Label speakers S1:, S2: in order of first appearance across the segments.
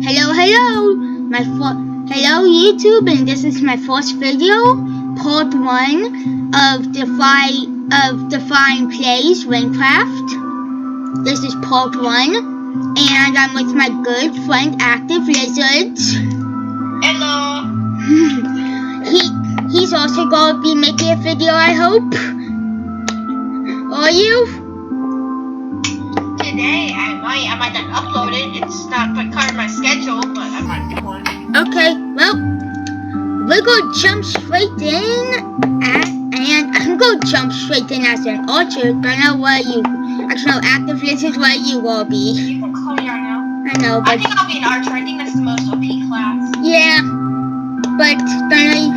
S1: Hello YouTube, and this is my first video, part 1 of Define Plays wynncraft. This is part 1, and I'm with my good friend Active Lizard.
S2: Hello.
S1: He's also going to be making a video, I hope. Are you?
S2: Today I might not upload it. It's not part of my schedule, but I might do one.
S1: Okay, well, we're gonna jump straight in, and I'm gonna jump straight in as an archer. But I know where you, actually, no, Active Lizard, where you will be.
S2: You can call me right now.
S1: I know, but
S2: I think I'll be an archer. I think that's the most OP class.
S1: yeah, but Donna, you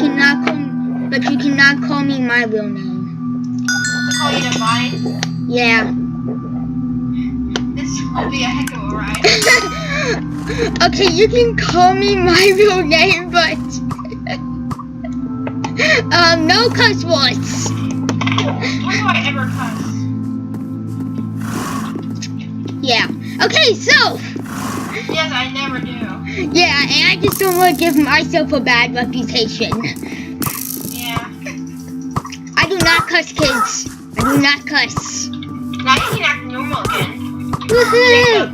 S1: cannot call me my real name.
S2: I'll call you Divine.
S1: Yeah.
S2: This will be a heck of a ride.
S1: Okay, you can call me my real name, but no cuss words.
S2: When do I ever cuss?
S1: Yeah. Okay, so.
S2: Yes, I never do.
S1: Yeah, and I just don't want to give myself a bad reputation.
S2: Yeah.
S1: I do not cuss, kids. I do not cuss.
S2: Now you can act normal again.
S1: Woohoo!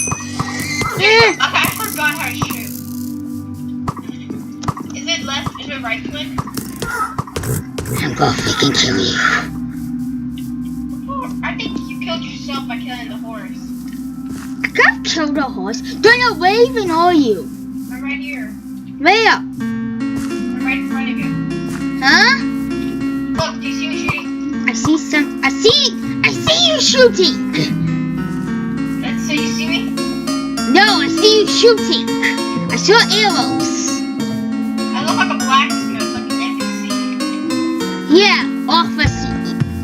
S2: Okay, I forgot how to shoot. Is it left? Is it right click?
S1: I'm gonna freaking kill you.
S2: I think you killed yourself by killing the horse.
S1: I can't kill the horse. Donna, where even are you?
S2: I'm right here.
S1: Where?
S2: I'm right in front of you.
S1: Huh?
S2: Look, do you see me shooting?
S1: I see you shooting.
S2: So you see me?
S1: No, I see you shooting. I saw arrows.
S2: I look like a blacksmith, like an NPC.
S1: Yeah, office.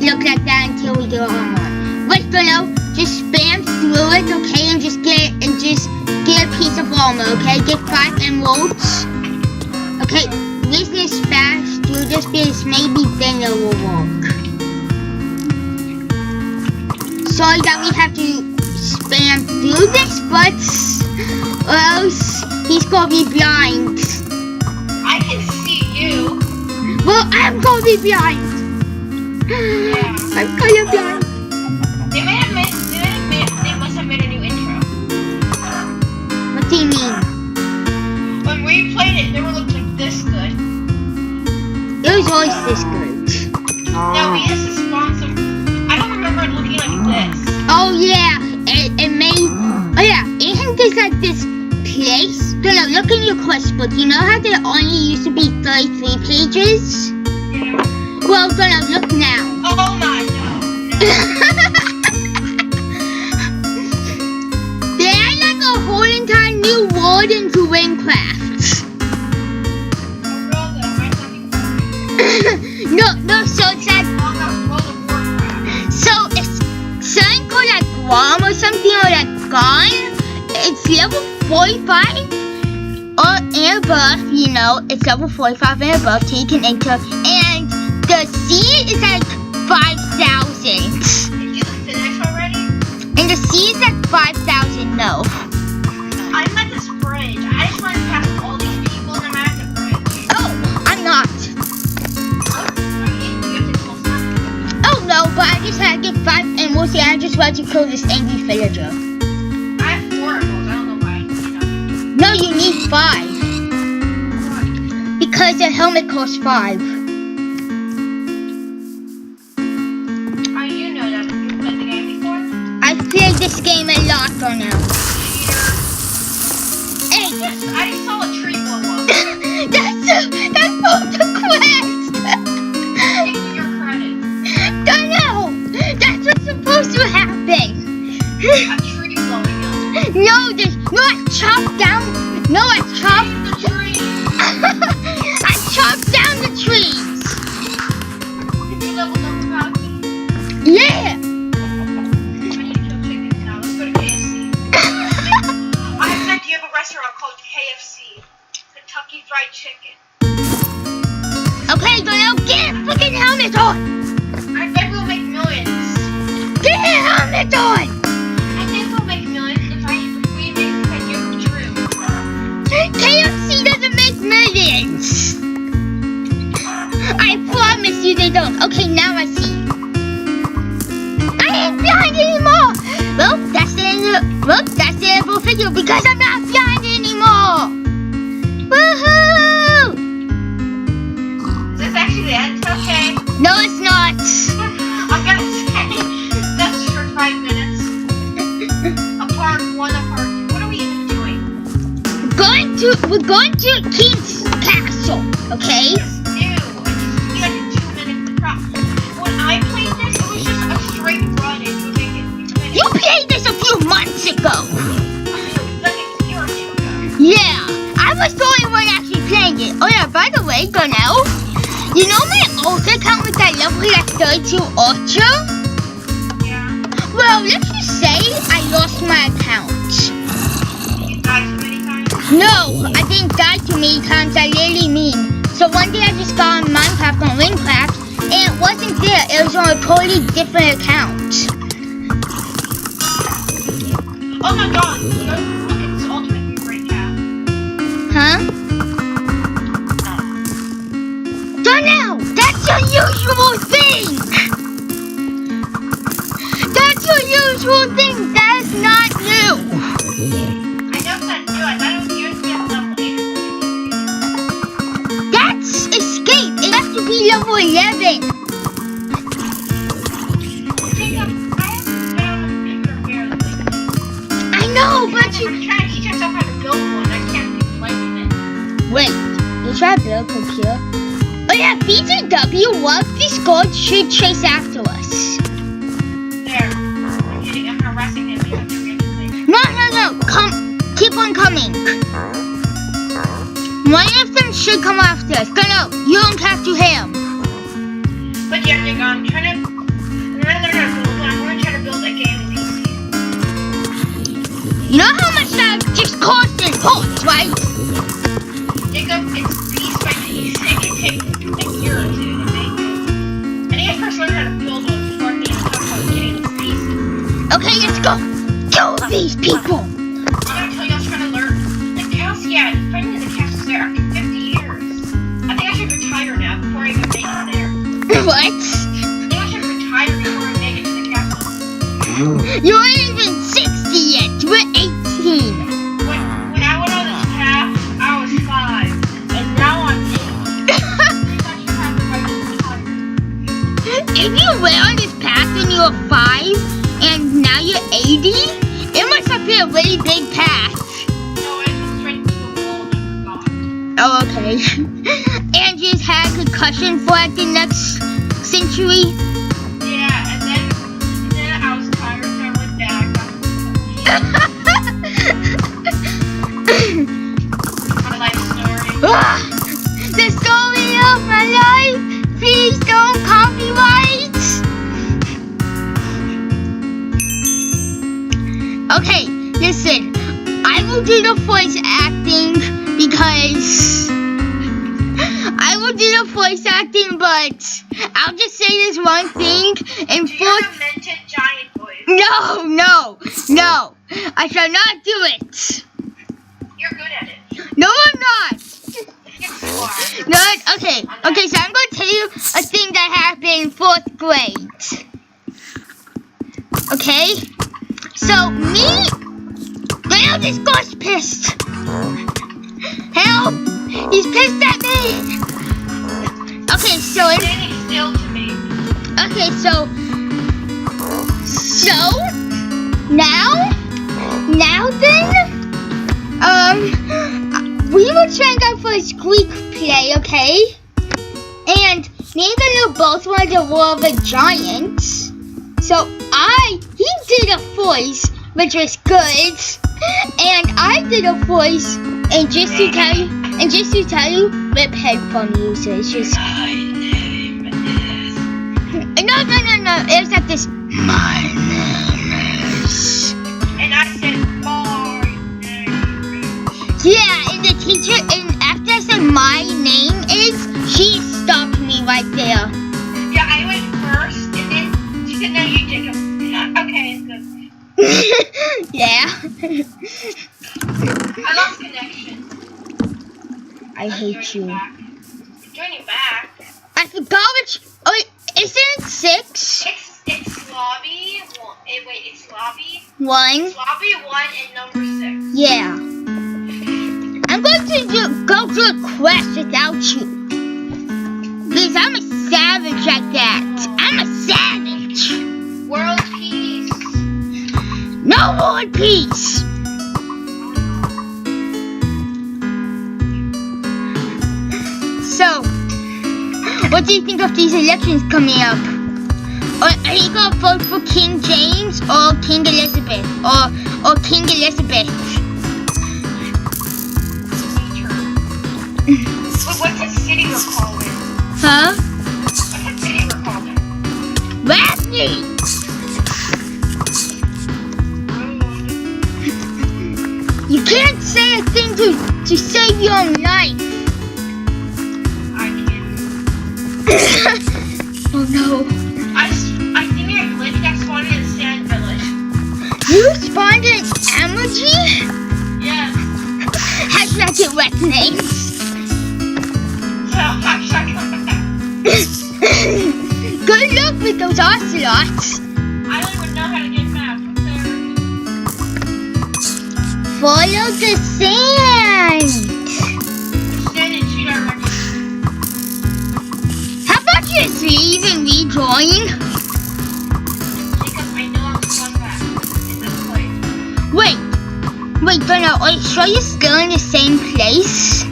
S1: Look like that until we get armor. Wait, Donna, just spam through it, okay, and just get a piece of armor, okay? Get 5 emeralds. Okay, business fast through this because maybe then it will work. Sorry that we have to spam through this, but or else he's gonna be blind.
S2: I can see you.
S1: Well, I'm gonna be blind.
S2: Yeah.
S1: I'm kind of blind.
S2: They must have made a new intro.
S1: What do you mean?
S2: When we played it, it never looked like this good.
S1: It was always this good.
S2: No, we used to spawn some. I don't remember it looking like this.
S1: Oh yeah, it made. Oh yeah, isn't this like this place? Donna, look in your quest book. You know how there only used to be 33 pages?
S2: Yeah.
S1: Well, Donna, look now.
S2: Oh my no.
S1: They add like a whole entire new world into wynncraft. No, so it's like. So it's something called like Guam or something, or like Gone. It's level 45 or and above, you know, it's level 45 and above, so you can enter. And the sea is like 5,000.
S2: Did you finish already?
S1: And the sea is like 5,000, no.
S2: I'm at this bridge. I just want to pass all these people and I'm at the bridge.
S1: Oh, I'm not. Oh no, but I just had to get 5 emeralds and I just wanted to kill this angry villager.
S2: I have 4 emeralds. I don't know why.
S1: No, you need 5. Because the helmet costs 5.
S2: How do you know that? You played the game before?
S1: I played this game a lot for now. Hey!
S2: Yes, I saw a tree blow up.
S1: That's from the quest!
S2: Taking your credit.
S1: Don't know! That's what's supposed to happen!
S2: A tree blowing up.
S1: No, I chopped down. No, I chopped
S2: the tree.
S1: I chopped down the trees.
S2: Did you level up without me?
S1: Yeah.
S2: I need to kill chickens now. Let's go to KFC. I have an idea of a restaurant called KFC. Kentucky Fried Chicken.
S1: Okay, Donnell, get a freaking helmet on.
S2: I bet we'll make millions.
S1: Get a helmet on.
S2: I think we'll make millions if we make the idea come true.
S1: sense. I promise you they don't. Okay, now I see. I ain't behind anymore. Well, that's the end of the video because I'm not behind anymore. Woohoo!
S2: Is this actually the end? Okay.
S1: No, it's not.
S2: I'm gonna say that's for 5 minutes. A part 1, a part 2. What are we even doing?
S1: We're going to King's Castle, okay?
S2: It's new. It's like 2 minutes to drop. When I played this, it was just a straight run and you make it 2 minutes.
S1: You played this a few months ago.
S2: Like a year or 2 ago.
S1: Yeah, I was the only one actually playing it. Oh yeah, by the way, Darnell, you know my Ultra account with that level like 32 Ultra?
S2: Yeah.
S1: Well, let's just say I lost my account.
S2: You died so many times?
S1: No, I didn't die too many times, I really mean. So one day I just got on Minecraft on wynncraft, and it wasn't there, it was on a totally different account.
S2: Oh my god, look at this ultimate great cat.
S1: Huh? Darnell, that's your usual thing! That's your usual thing, that is not new!
S2: I know it's not new, I thought it was you to be at level 8.
S1: That's escape, it has to be level 11!
S2: Jacob, I haven't been on the computer barely.
S1: I know, but you...
S2: I'm trying to teach myself how to build one, I can't do liking it.
S1: Wait, you try to build a computer? Oh yeah, BJW, what if these guards should chase after us?
S2: There. I'm kidding, I'm harassing him because you're getting things.
S1: No, come, keep on coming. One of them should come after us. Go, no, you don't have to him.
S2: But yeah, Jacob, I'm trying to... Rather than build one, I'm going to try to build a game in PC.
S1: You know how much that just cost in points, right?
S2: Jacob, it's piece by piece. It can take a year or 2 to make it. I need to first learn how to build one before I can even talk about getting these pieces.
S1: Okay, let's go. Kill these people.
S2: I'm gonna tell you, I was trying to learn. The cows, yeah, finding the cows there after 50 years. I think I should retire now before I even make it there.
S1: What?
S2: I think I should retire before I make it to the castle.
S1: You ain't even 60 yet. We're 18.
S2: When I went on this path, I was 5. And now I'm 8. I think I should have the right to retire.
S1: If you went on this path when you were 5 and now you're 80, it must have been a really big path.
S2: No, it's straight to the wall and I forgot.
S1: Oh, okay. And you just had a concussion for like the next century.
S2: Yeah, and then I was tired, so I went back. My life story.
S1: The story of my life. Please don't copyright. Okay, listen. I will do the voice acting because but I'll just say this one thing and
S2: Do you have a mented giant voice?
S1: No. I shall not do it.
S2: You're good at it.
S1: No, I'm not.
S2: Yes, you are.
S1: No, okay, so I'm going to tell you a thing that happened in 4th grade. Okay? So, now this guy's pissed. Help! He's pissed at me! Okay, so
S2: He's standing still to me.
S1: okay, so now then, we were trying out for a squeak play, okay? And me and Daniel both wanted to War of the Giants. So he did a voice, which was good, and I did a voice, and just to tell you, rip headphone users, just.
S2: My name is.
S1: No. It was like this. My name is.
S2: And I said, my name is.
S1: Yeah, and the teacher, and after I said my name is, she stopped me right there.
S2: Yeah, I went first, and then she said, no, you did. Okay, it's good.
S1: Yeah.
S2: I lost connection. I
S1: I hate you.
S2: I'm joining back.
S1: I forgot which. Oh, isn't it 6?
S2: It's lobby. It's lobby.
S1: 1.
S2: It's lobby 1 and number 6.
S1: Yeah. I'm going to go do a quest without you. Because I'm a savage like that. I'm a savage.
S2: World peace.
S1: No world peace. So, what do you think of these elections coming up? Are you gonna vote for King James or King Elizabeth or King Elizabeth?
S2: Wait, what's the city we're calling?
S1: Huh?
S2: What's the city we're calling?
S1: Raffney! You can't say a thing to save your own life.
S2: I can't.
S1: Oh no.
S2: I think I glitched. I spawned in Sand Village.
S1: You spawned in emoji?
S2: Yeah.
S1: Hashtag get wet names. Good luck with those ocelots.
S2: I don't even know how to get maps.
S1: Follow the sand.
S2: Sand and shoot already.
S1: How about you just leave and rejoin?
S2: Because I know I'm stuck back in this place.
S1: Wait, Donna, are you sure you're still in the same place?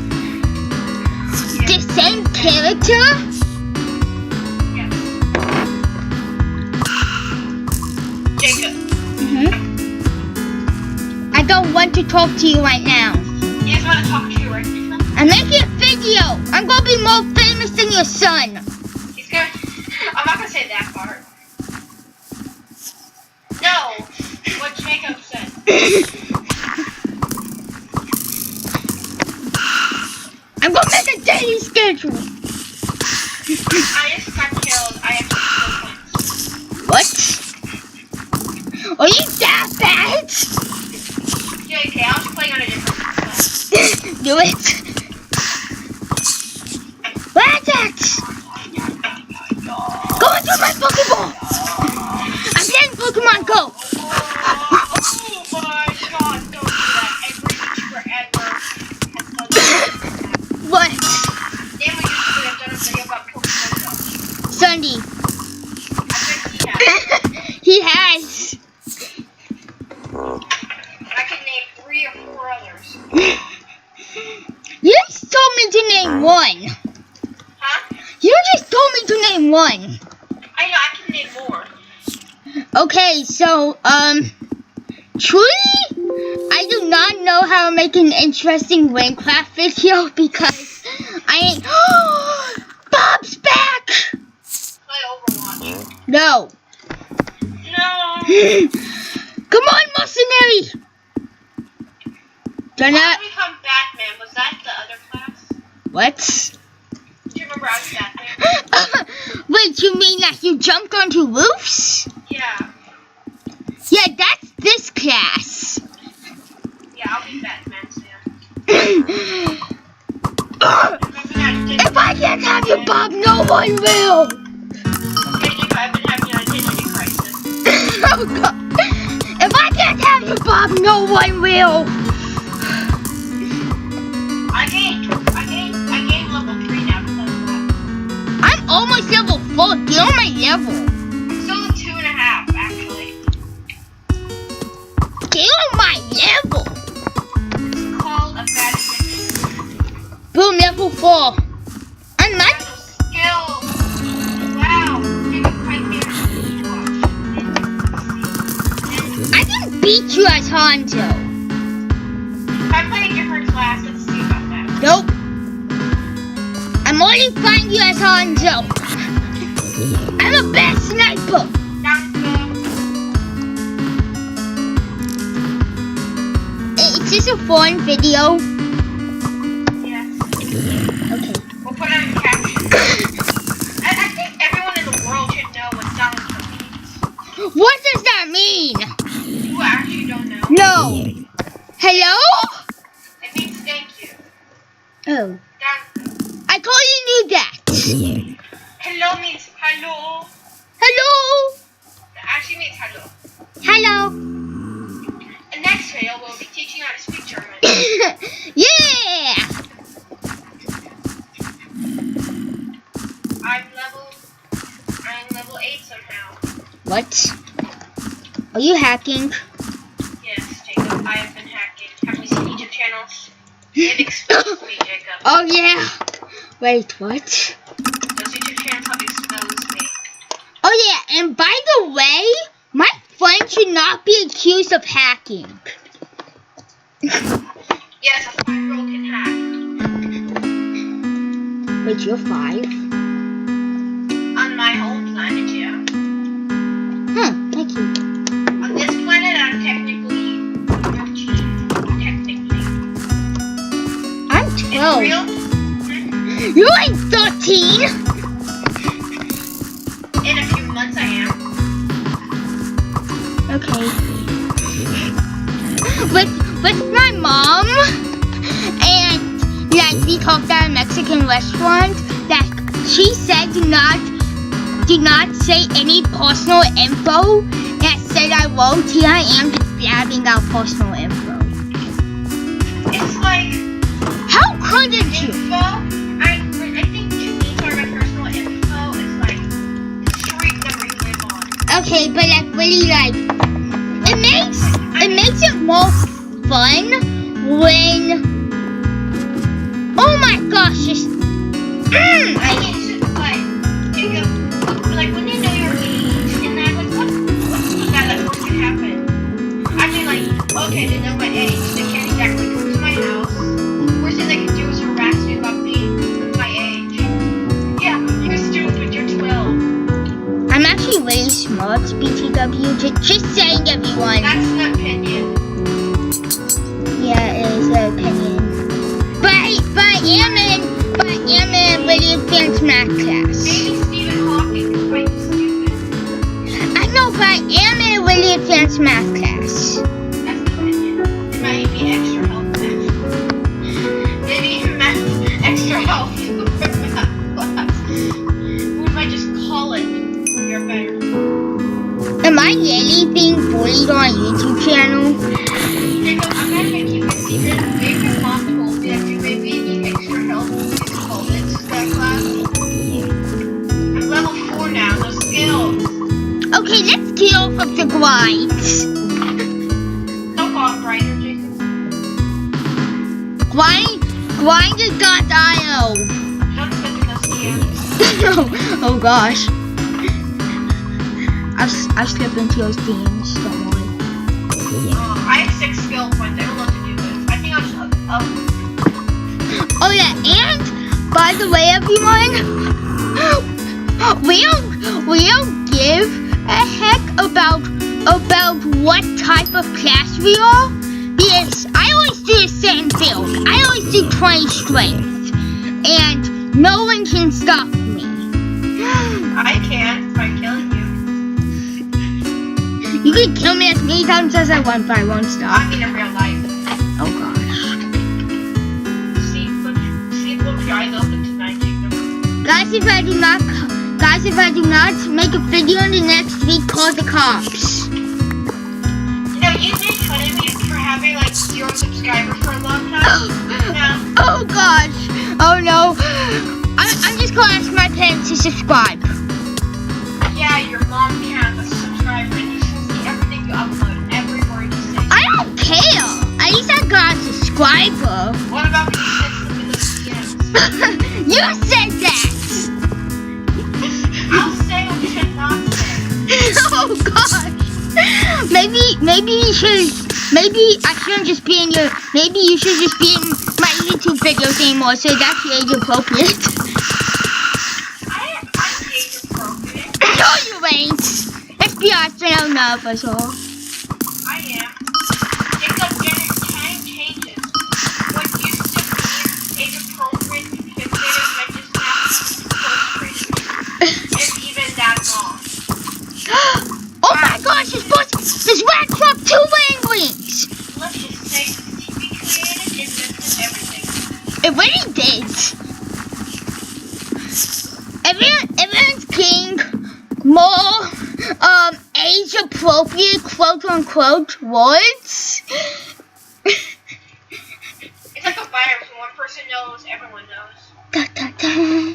S1: The same character?
S2: Yes. Jacob.
S1: I don't want to talk to you right now.
S2: You just want to talk to you right now?
S1: I'm making a video. I'm gonna be more famous than your son.
S2: He's good. I'm not gonna say that part. No. What Jacob said.
S1: I'm gonna make a daily schedule.
S2: I just got killed. I have to kill points.
S1: What? Are you that bad?
S2: Yeah, okay, I was playing on a different one.
S1: Do it. What's that? Go into my Pokeball. I'm playing Pokemon Go.
S2: Oh my god, don't do that. Every YouTuber ever has done that.
S1: What?
S2: Name a YouTuber that's done a video about Pokemon Go.
S1: Sunday.
S2: I bet he has.
S1: He has.
S2: I can name 3 or 4 others.
S1: You just told me to name one.
S2: Huh?
S1: You just told me to name one.
S2: I know, I can name more.
S1: Okay, so, truly, I do not know how to make an interesting wynncraft video because I ain't. Bob's back!
S2: Play Overwatch.
S1: No.
S2: No.
S1: Come on, mercenary! Do
S2: How
S1: not.
S2: did we become Batman? Was that the other class?
S1: What?
S2: Do you remember I was Batman?
S1: Wait, you mean that you jumped onto roofs?
S2: Yeah.
S1: Yeah, that's this class.
S2: Yeah, I'll be Batman soon.
S1: If I can't have you, Bob, no one will.
S2: Okay, Nico, I've been having an identity crisis.
S1: Oh, God. If I can't have you, Bob, no one will.
S2: I gained level 3 now because of that.
S1: I'm almost level 4. Get on my level.
S2: I'm still at 2.5, actually.
S1: Get on my level.
S2: It's called a bad addiction.
S1: Boom, level 4. I'm not.
S2: Skills. Wow. Jacob, right here.
S1: I can beat you as Hanzo.
S2: If I play a different class, let's see about that.
S1: Nope. I'm only fighting you as Hanzo. I'm a best sniper. Is this a fun video?
S2: Yes.
S1: Okay.
S2: We'll put it in caption. I think everyone in the world should know what Donald means.
S1: What does that mean?
S2: You actually don't know.
S1: No. Hello?
S2: It means thank you.
S1: Oh.
S2: Hello means hello.
S1: Hello.
S2: It actually means hello.
S1: Hello.
S2: And next video we'll be teaching how to speak German.
S1: Yeah.
S2: I'm level 8 somehow.
S1: What? Are you hacking?
S2: Yes, Jacob, I have been hacking. Have you seen YouTube channels? They've exposed me, Jacob.
S1: Oh yeah. Wait, what?
S2: Those YouTube channels have exposed me.
S1: Oh yeah, and by the way, my friend should not be accused of hacking.
S2: Yes, a 5-year-old can hack.
S1: Wait, you're 5?
S2: On my home planet, yeah.
S1: Thank you.
S2: On this planet, I'm technically 13. Technically.
S1: I'm
S2: In
S1: 12.
S2: real?
S1: You ain't 13!
S2: In a few months, I am.
S1: Okay. With my mom, and like we talked at a Mexican restaurant, that she said do not say any personal info. That said I won't. Here I am just blabbing out personal info.
S2: It's like
S1: How couldn't you?
S2: info. I think to me, part of my personal info is like the street that we live on.
S1: Okay, but like really like it makes it more fun when oh my gosh, just
S2: I mean, it's just like Jacob, like when they know your age and that, like what could happen? I mean, like okay, they know my age. They can't exactly come to my house. Worst thing they can do is harass me about being my age. Yeah, you're stupid. You're 12.
S1: I'm actually really smart, BTW. Just saying, everyone.
S2: That's an opinion.
S1: Yeah, it is an opinion. But I am in a really advanced math class.
S2: Maybe Stephen Hawking is quite stupid.
S1: I know, but I am in a really advanced math class.
S2: That's an opinion. It might be extra help math. Maybe extra help for math class. We might just call it. You're better.
S1: Am I really being bullied on a YouTube channel?
S2: Jacob, I'm not gonna keep it secret. Maybe your mom told me that you maybe need extra help with components to that class. I'm level 4 now, no skills.
S1: Okay, let's get off of the grinds.
S2: Don't go on grinder, Jacob.
S1: Grinder.io.
S2: Don't send me those DMs.
S1: Oh gosh. I've slipped into those DMs, don't worry.
S2: I have 6 skill points. I don't know what to do with this. I think I'll just up.
S1: Oh yeah, and by the way, everyone, we don't give a heck about what type of class we are, because I always do the same build. I always do 20 strength, and no one can stop me.
S2: I can by killing you.
S1: You can kill me as many times as I want, but I won't stop.
S2: I mean in real life.
S1: Oh gosh.
S2: See, put your eyes open tonight, Jacob.
S1: Guys, if I do not make a video in the next week, call the cops.
S2: You know, you've made fun of me for having like 0 subscribers for a long time. No.
S1: Oh gosh. Oh no. I'm just gonna ask my parents to subscribe.
S2: Yeah, your mom can't subscribe and you can see everything you upload, every word you say.
S1: I don't care. At least I got a subscriber.
S2: What about when you said something in those DMs?
S1: You said that.
S2: I'll say what you should not say.
S1: Oh gosh. Maybe I shouldn't just be in your. Maybe you should just be in my YouTube videos anymore. So that's age appropriate.
S2: I'm age appropriate.
S1: No, you ain't. Let's be honest, I don't know for sure.
S2: I am. Jacob, time changes. What used to be age appropriate to 5th graders might just now be 1st graders. It's even that long.
S1: Oh my gosh, this wynncraft 2 wings.
S2: Let's just say the TV created invented everything.
S1: It really did. Everyone's getting more age appropriate quote unquote words.
S2: It's like a virus. When one person knows, everyone knows.
S1: Da, da, da.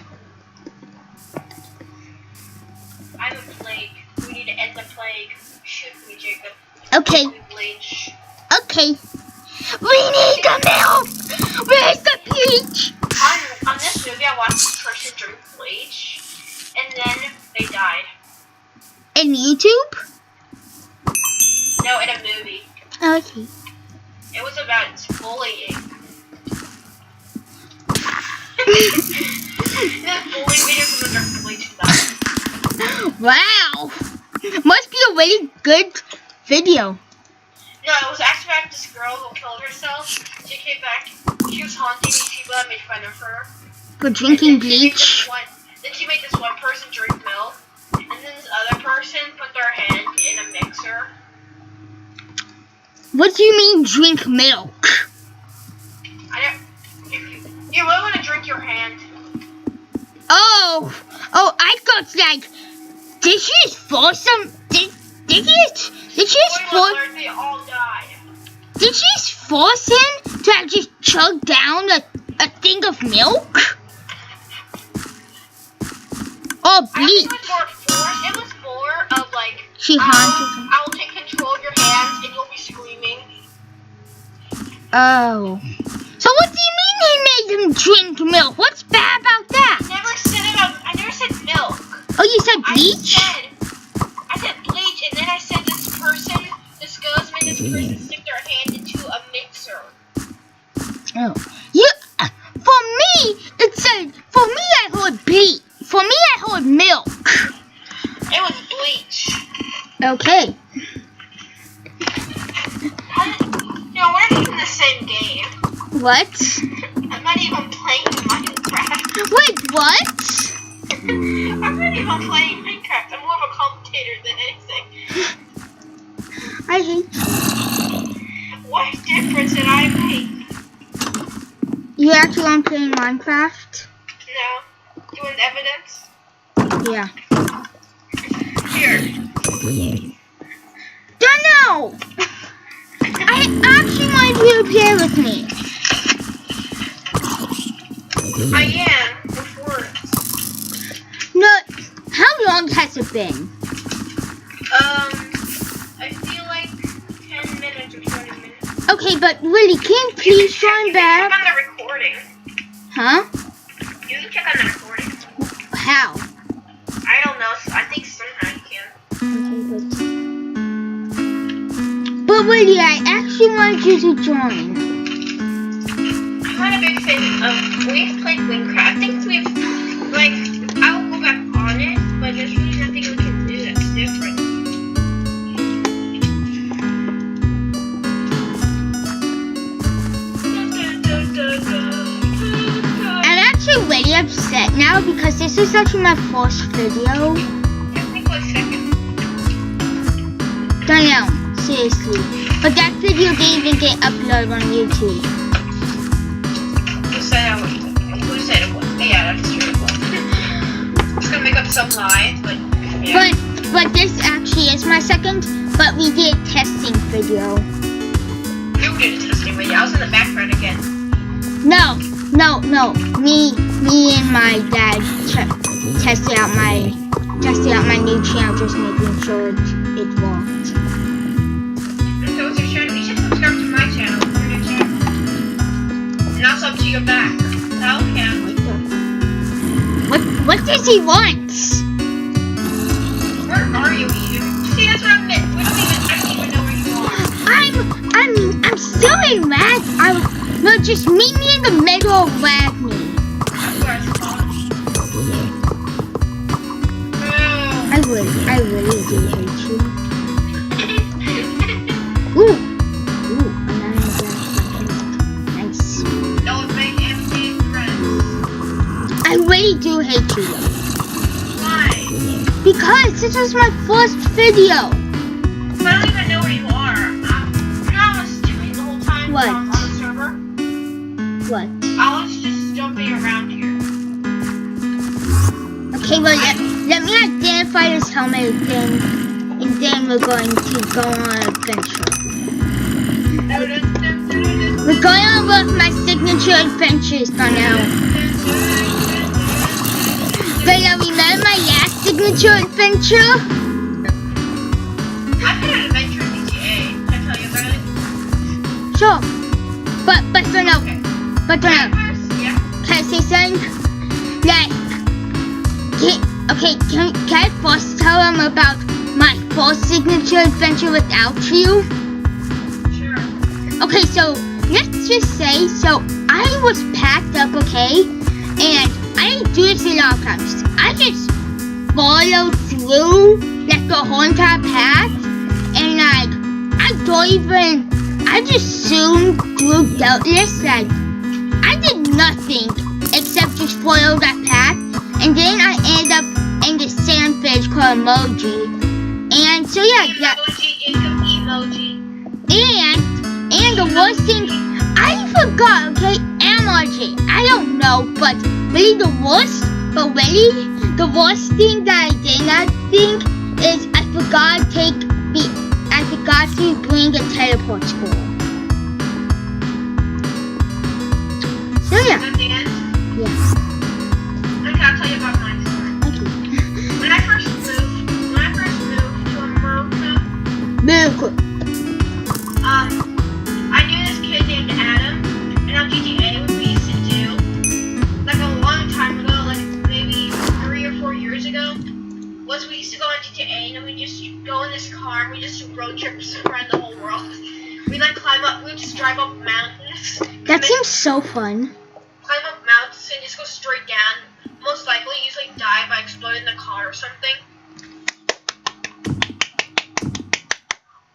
S2: I'm a plague. We need to end the plague. Shoot me, Jacob.
S1: Okay.
S2: Bleach.
S1: Okay. We need the milk. Where's the bleach?
S2: On this movie, I watched this person drink bleach, and then they died.
S1: In YouTube?
S2: No, in a movie.
S1: Okay.
S2: It was about bullying. This bullying video from the bleach died.
S1: Wow. Must be a really good video.
S2: No, it was actually about this girl who killed herself. She came back. She was haunting these people that made fun of her.
S1: For drinking
S2: Then
S1: bleach.
S2: she made this one person drink milk, and then this other person put their hand in a mixer.
S1: What do you mean drink milk?
S2: You really want to drink your hand?
S1: Oh, I thought like, did she just force them? Did she just force?
S2: They all died.
S1: Did she just force him to have just chug down a thing of milk? Or bleach?
S2: I think it was more force. It was more of like,
S1: She haunted him.
S2: I will take control of your hands and you'll be screaming.
S1: Oh. So what do you mean he made him drink milk? What's bad about that?
S2: I never said milk.
S1: Oh, you said bleach?
S2: I said bleach, and then I said this girl's made this person stick their hand into a mixer.
S1: Oh. Yeah. For me, it said, for me I heard bleach. For me I heard milk.
S2: It was bleach.
S1: Okay.
S2: We're not even in the same game.
S1: What?
S2: I'm not even playing Minecraft.
S1: Wait, what?
S2: I'm not even playing Minecraft. I'm more of a commentator than anything.
S1: I hate.
S2: What difference did I make?
S1: You actually want to play Minecraft?
S2: No. Do you want evidence?
S1: Yeah.
S2: Here.
S1: Don't know. I actually want you to play with me.
S2: I am. Before.
S1: No. How long has it been?
S2: I feel like 10 minutes or 20 minutes.
S1: Okay, but really, can you please join back?
S2: You can check on the recording.
S1: Huh?
S2: You can check on the recording.
S1: How?
S2: I don't know. I think somehow you can.
S1: Okay, but really, I actually want you to join.
S2: I'm not a big fan of. We've played wynncraft. I think we've like. I will go back on it, but there's really nothing we can do that's different.
S1: I'm actually really upset now because this is actually my first video.
S2: I think it was second.
S1: Don't know, seriously. But that video didn't even get uploaded on YouTube.
S2: Who said I was? Who said it was? Yeah, that's true. It was. Just gonna make up some lies, but. Yeah.
S1: But this actually is my second. But we did a testing video.
S2: You did a testing video. I was in the background again.
S1: No. Me and my dad tested out my new channel, just making sure it worked.
S2: So what's your channel? You should subscribe to my channel. Your new channel. And also up to your back. Okay.
S1: What does he want?
S2: Where are you, Eden? See, that's what I meant. I don't even know where you are.
S1: I'm still in Lag. No, just meet me in the middle of Wagner. I really do hate you. Ooh, another nice.
S2: Don't make empty friends.
S1: I really do hate you though.
S2: Why?
S1: Because this was my first video.
S2: I don't even know where you are. You know what I was doing the whole time?
S1: What?
S2: On the server?
S1: What?
S2: I was just jumping around here.
S1: Okay, Okay, well, let me identify this helmet again, and then we're going to go on an adventure. We're going on one of my signature adventures for now. But remember my last signature adventure?
S2: I've had an adventure in GTA. Can I tell you about it?
S1: Sure. But for now.
S2: Okay.
S1: But for now.
S2: Yeah.
S1: Can I say something? Like, can I first tell them about my first signature adventure without you?
S2: Sure.
S1: Okay, so let's just say, so I was packed up, okay? And I didn't do this a lot of times. I just followed through like the whole entire path, and like I just zoomed through this, like I did nothing except just follow that path, and then I ended up in the sandfish called Emoji. And so yeah,
S2: Emoji.
S1: And the worst thing, I forgot, okay, emoji. I don't know, but really the worst thing that I did not think is I forgot to bring a teleport scroll. So yeah.
S2: At the end?
S1: Yes.
S2: Okay, I'll tell you about my story.
S1: Okay.
S2: When I first moved to America, I knew this kid named Adam, and on GTA, what we used to do, like a long time ago, like maybe 3 or 4 years ago, was we used to go on GTA, and then we just go in this car, and we just do road trips around the whole world. We like we just drive up mountains.
S1: That seems so fun.
S2: Climb up mountains and just go straight down. Most likely, usually die by exploding the car or something.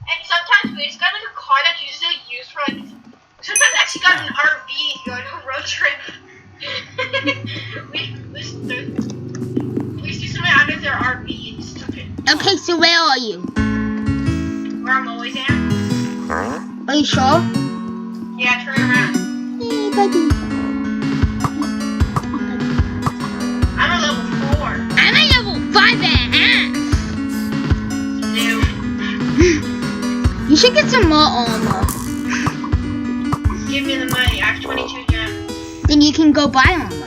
S2: And sometimes we just got like a car that's usually used for like. Sometimes I actually got an RV to go on a road trip. we used to somebody out of their RV and just took it.
S1: Okay, so where are you?
S2: Where I'm always at.
S1: Are you sure?
S2: Yeah, turn around.
S1: Hey, buddy.
S2: I'm a level 4.
S1: I'm a level 5.5.
S2: No.
S1: You should get some more armor.
S2: Give me the money. I have 22 gems.
S1: Then you can go buy armor.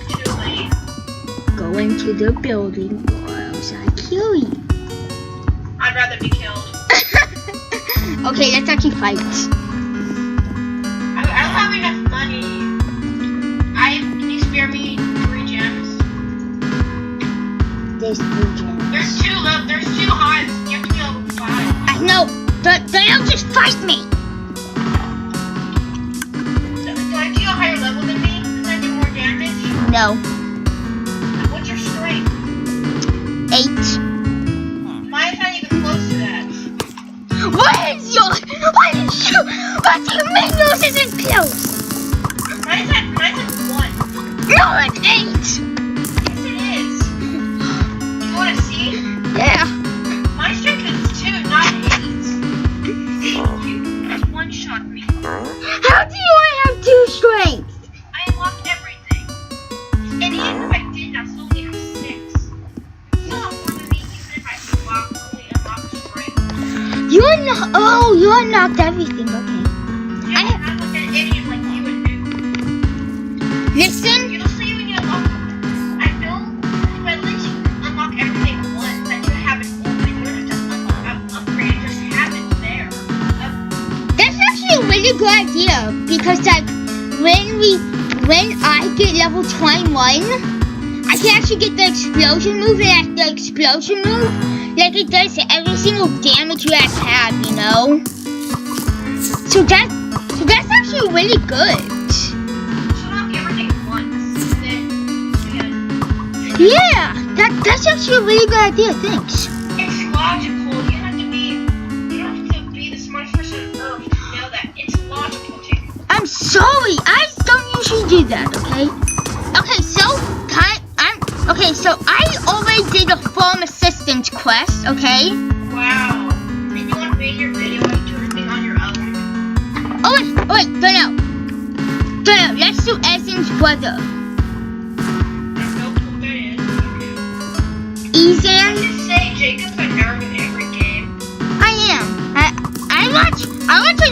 S2: Too late.
S1: Go into the building or else I kill you.
S2: I'd rather be killed.
S1: Okay, let's actually fight.
S2: I don't have enough money. Can you spare me 3 gems?
S1: There's 3 gems.
S2: There's 2 hives. You have to be level 5.
S1: I know. They'll just fight me.
S2: Do I have to go higher level than me? Because I do more damage?
S1: No.
S2: What's your strength?
S1: 8.
S2: Mine's not even close to that.
S1: What do you mean yours isn't close?
S2: Mine's at 1.
S1: No, it's 8.
S2: Yes, it is. You want to see?
S1: Yeah.
S2: My strength is 2, not 8. You just one-shot me.
S1: How do I have 2 strengths?
S2: I unlocked everything. And even if I didn't, I still only have 6. You still have more than me, even if I only unlocked strength.
S1: You unlocked everything, okay.
S2: Yeah, I'm like an idiot like you would do.
S1: Listen.
S2: You'll see when you unlock them. I know if I let you unlock everything once, that you have it open, you don't have to upgrade, just have it there.
S1: That's actually a really good idea because like when I get level 21, I can actually get the explosion move, and the explosion move, like it does every single damage you guys have, you know. So that's actually really good.
S2: Just unlock everything once, then
S1: Yeah, that's actually a really good idea. Thanks.
S2: it's logical. You don't have to be the smartest person on earth to know that. It's logical too.
S1: I'm sorry. I don't usually do that. Okay. Okay. So I already did a farm assistant quest. Okay.
S2: Wow. And you want to make your video and do everything on your own?
S1: Oh wait. No. Let's do Essen's brother.
S2: I don't know who that is.
S1: Ezan?
S2: just say Jacob's a nerd in every game.
S1: I am. I watch a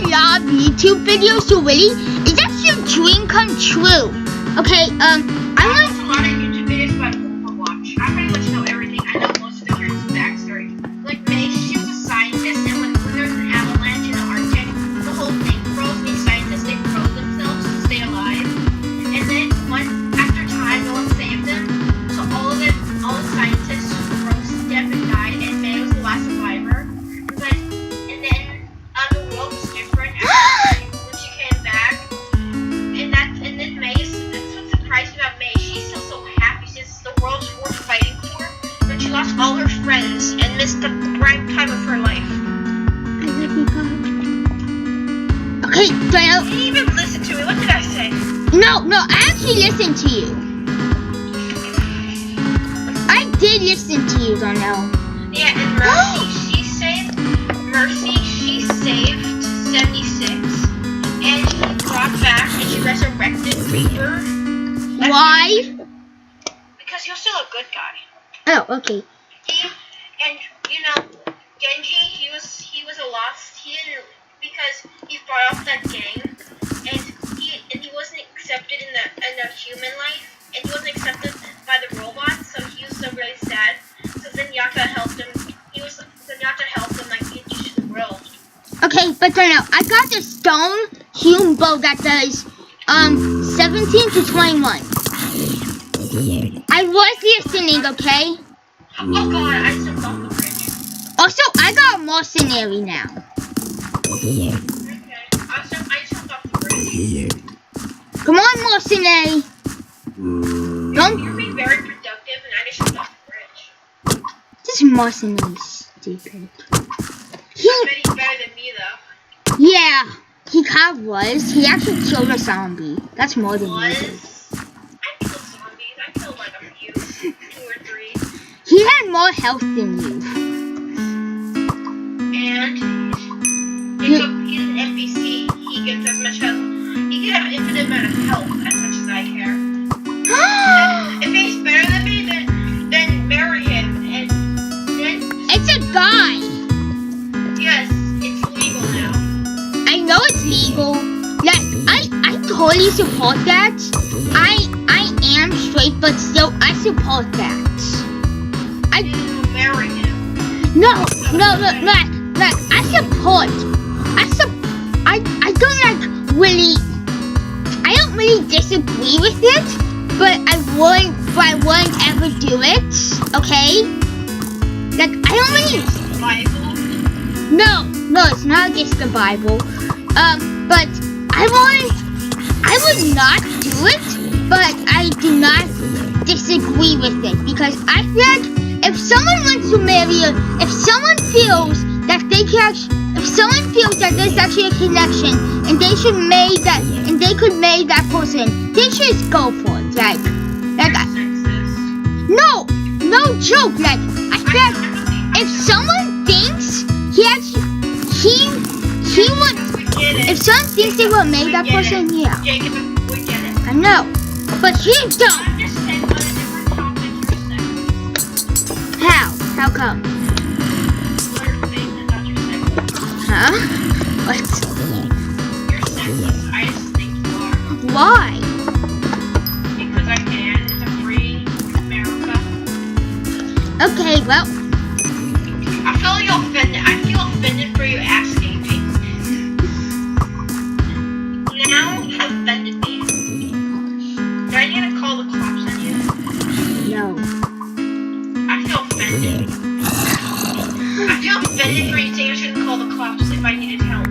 S1: lot of YouTube videos, so really, is that your dream come true? Okay,
S2: I watch a lot of YouTube videos about Overwatch. I pretty much know everything. I know most of the characters' backstory. Like May, she was a scientist, and when there's an avalanche in the Arctic, the whole thing froze. These scientists, they froze themselves to stay alive. And then after time, no one saved them. So all the scientists froze to death and died, and May was the last survivor. And then the world was different after when she came back. And then May, that's what surprised me about May. She's still so happy since the world's worth fighting for. But she lost all her friends and missed the prime time of her life.
S1: I love you, God. Okay, so
S2: You didn't even listen to me. What did I say?
S1: no, I actually listened to you. I did listen to you, Darnell.
S2: Yeah, and Mercy, she saved 76. And she brought back and she resurrected Reaper.
S1: Why?
S2: Because he was still a good guy.
S1: Oh, okay.
S2: Genji, he was a lost. He didn't, because he fought off that gang, and he wasn't accepted in the human life, and he wasn't accepted by the robots, so he was so really sad. So Zenyatta helped him. Zenyatta helped him like introduce the world.
S1: Okay, but Darnell, I got the stone hewn bow that does 17 to 21. I was listening, okay?
S2: Oh god, I jumped off the bridge.
S1: Also, I got a mercenary now.
S2: Okay, I jumped off the bridge.
S1: Come on, mercenary. Don't.
S2: You're being very productive, and I just jumped off the bridge.
S1: This mercenary is stupid.
S2: I bet he's better than me, though.
S1: Yeah, he kind of was. He actually killed a zombie. That's more than
S2: I
S1: you.
S2: killed zombies. I killed like a few, 2 or 3.
S1: He had more health than you.
S2: And he's an NPC. He gets as much health. He can have an infinite amount of health as much as I care. If he's better than me, then marry him. And then
S1: It's a guy.
S2: yes, it's legal now.
S1: I know it's legal. Like, I totally support that. I am straight, but still, I support that.
S2: You marry him.
S1: No, I support. I don't really disagree with it, but I wouldn't ever do it, okay? Like, I don't really...
S2: Bible.
S1: No, it's not against the Bible. But I would not do it, but I do not disagree with it, because I feel like if someone wants to marry if someone feels that if someone feels that there's actually a connection and they should marry that, and they could marry that person, they should just go for it. No joke. Like, I feel like if someone thinks if someone thinks they will marry that person, yeah.
S2: Jacob, we get it.
S1: I know, but you don't.
S2: I'm just saying on a different topic, your sex.
S1: How come?
S2: What are things about your sex?
S1: Huh? What?
S2: Your sex. I just think you are.
S1: Why?
S2: Because I can. It's a free America.
S1: Okay, well,
S2: I feel offended for you asking me. Now you offended me. Do I need to call the cops on you?
S1: no.
S2: I feel offended. I feel offended for you saying I shouldn't call the cops if I needed help.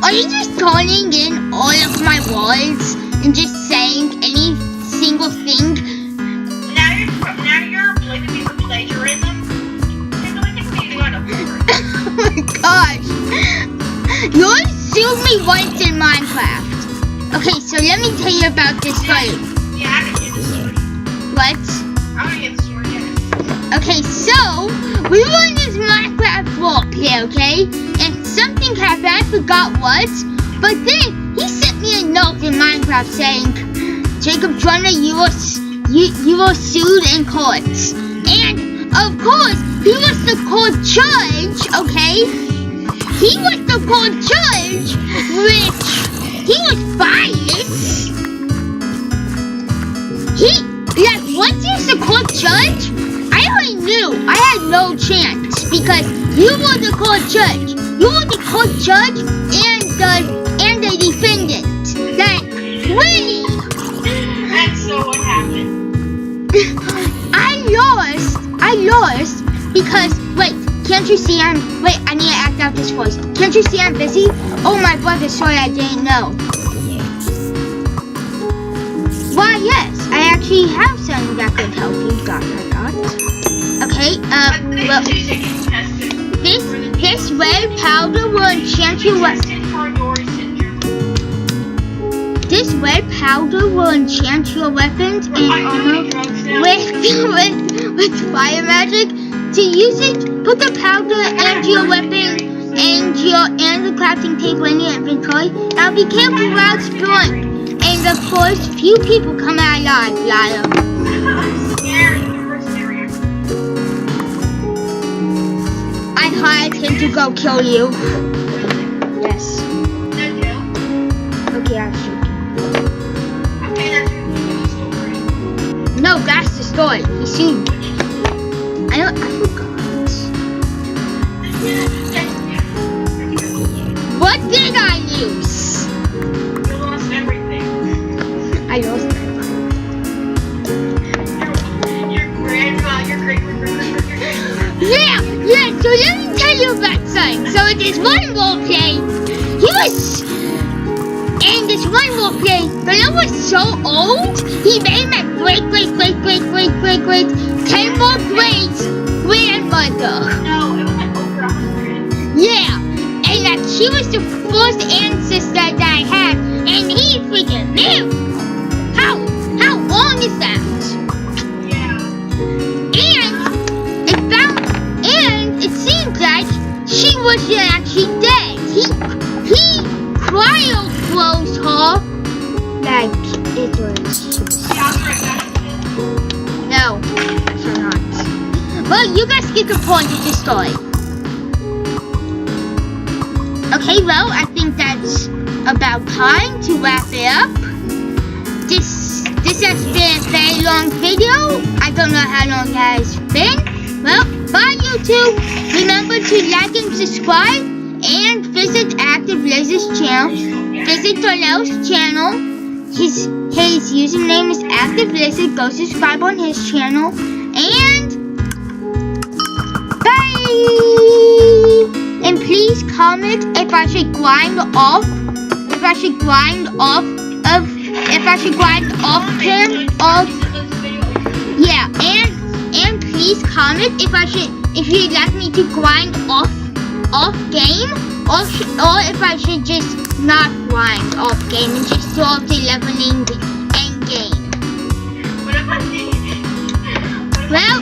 S1: Are you just turning in all of my words and just saying any single thing?
S2: Now you're blaming me for plagiarism. There's no one can be on a board.
S1: Oh my gosh. You only sued me once in Minecraft. Okay, so let me tell you about this story.
S2: Yeah, I can get the sword.
S1: What?
S2: I want to get the sword, yeah.
S1: Okay, so we were in this Minecraft world here, okay? And something happened, I forgot what. But then he sent me a note in Minecraft saying, Jacob, trying to use you were sued in courts. And of course, he was the court judge, okay? He was the court judge, which he was biased. Once he was the court judge, I already knew I had no chance because you were the court judge. You were the court judge and the defendant. That really.
S2: And so what happened?
S1: I lost because wait, can't you see I need to act out this voice. Can't you see I'm busy? Oh my brother, sorry I didn't know. Why yes, I actually have something that could help you. Okay, well, this red powder will enchant your weapon. This red powder will enchant your weapons and armor with fire magic. To use it, put the powder and your weapon and the crafting table in your inventory. Now be careful while exploring. And of course, few people come out alive, liar.
S2: I'm scared.
S1: I hired him to go kill you. Yes. Okay, I'll shoot you.
S2: Okay, that's the story.
S1: No, that's the story. He sued me. I forgot. What did I lose?
S2: You lost everything.
S1: I lost everything.
S2: Your grandma, your great.
S1: Yeah, so let me tell you about something. So in this one roleplay, in this one roleplay, Bella was so old, he made my great 10 more great grandmother.
S2: No, it was like over 100.
S1: Yeah, and that she was the first ancestor that I had, and he freaking knew. How long is that? It seems like she wasn't actually dead. He cryo-froze her like it was.
S2: Yeah, I'll be right back.
S1: No, actually not. Well, you guys get the point of the story. Okay, well, I think that's about time to wrap it up. This has been a very long video. I don't know how long it has been. Well, bye YouTube. Remember to like and subscribe and visit Active Lizard's channel. Visit Darnell's channel. His username is Active Lizard. Go subscribe on his channel. And bye. And please comment if I should grind off him or yeah, and please comment if you'd like me to grind off game or if I should just not grind off game and just do off the leveling end game.
S2: What if I did?
S1: Well,